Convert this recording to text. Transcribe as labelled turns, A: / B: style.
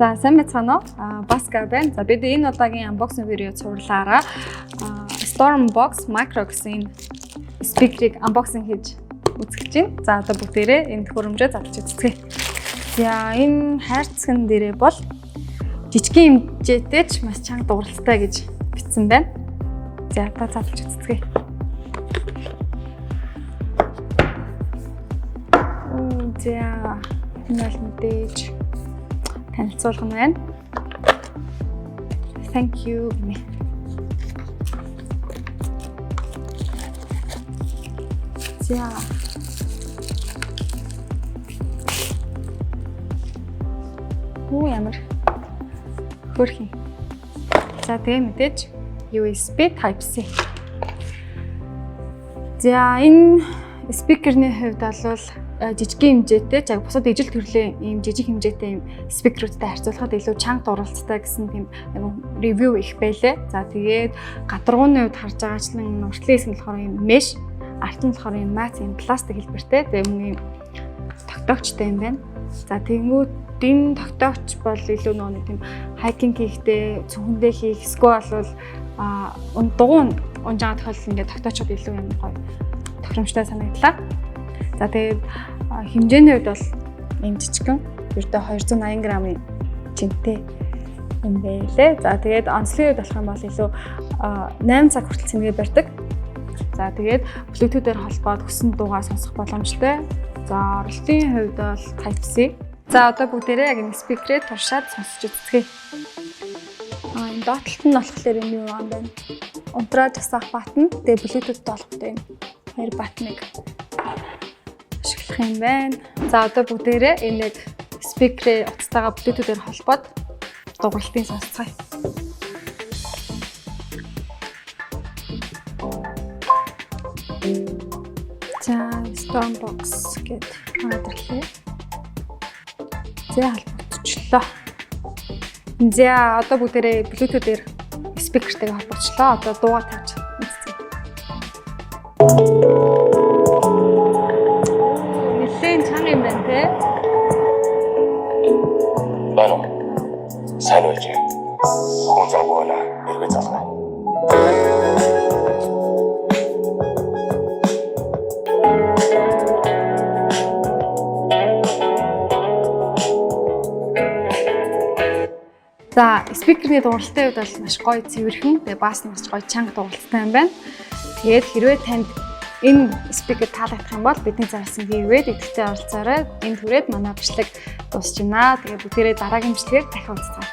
A: За сайн байцгаана уу? Баска байна. За бид энэ удаагийн unboxing видео цувралаараа Stormbox Micro гэсэн speaker-ыг unboxing хийж үзэж байна. За одоо бүгдээрээ энэ төхөөрөмжөө задлж үзье. За энэ хайрцагн дээрээ бол жижигхэн хэмжээтэй ч маш чанга дууралтай гэж бичсэн байна. За одоо задлж үзье. За энэ бол мэдээж танилцуулга нь байна. Thank you. За. Ямар хөрхий. За тэгээ мэдээж USB Type-C. За энэ спикерний хувьд бол жижигхэн хэмжээтэй яг бусад ижил төрлийн ийм жижиг хэмжээтэй ийм спикерүүдтэй харьцуулахад илүү чанга дууралцтай гэсэн тийм ревю их байлээ. За тэгээд гадаргууны хувьд харж байгаачлан уртлын хэсэг нь болохоор ийм mesh, арт нь болохоор ийм мат ийм пластик хэлбэртэй. Тэгээд мөн ийм тогтоогчтой юм байна. За тэгэнгүүт энэ тогтоогч бол илүү нэг тийм хайкинг хийхдээ цүнхэндээ хийх эсвэл бол дугуун унжаа тохиолдол ингээд тогтоочод илүү юм гоё тохиромжтой санагдлаа. За тэгээд хэмжээний хувьд бол энэ жижигхэн ердөө 280 г-ийн жинтэй юм байлээ. За тэгээд онцлогийн хувьд болох юм бол илүү 8 цаг хүртэл цэнгээ барьдаг. За тэгээд Bluetooth-ээр холбоод хүссэн дуугаа сонсох боломжтой. За оролтын хувьд бол Type-C. За одоо бүгдээрээ яг энэ спикерээ туршаад сонсож үзье. Энэ доотлолт нь болохоор юм юу юм бэ? Унтраад засах батн, тэгээд Bluetooth толготой юм. Хоёр батныг ашиглах юм байна. За одоо бүгдээрээ энэ яг спикерээ утастайгаа Bluetooth-ээр холбоод дууралтыг сонсцгаая. За Stormbox гэдэг магадлалээ. За холбогдчихлоо. За одоо бүгдээрээ Bluetooth-ээр спикертэйгээ холбогдчихлоо. Одоо дуугаа тавьж үзье. Чанга юм байна те.
B: Байна уу? Сайн байж. Хүн загвана. Эргээ залгай.
A: За, спикерний дууралтын хувьд бол маш гоё цэвэрхэн, тэгээ бас маш гоё чанга дууралтай юм байна. Тэгээд хэрвээ танд энэ спикер таалагдах юм бол бидний зарласан видеод идэвхтэй оролцоорой. Энд хүрээд манай бичлэг дуусч байна. Тэгээд бүгдээрээ дараагийн бичлэгээр дахин уулзцгаая.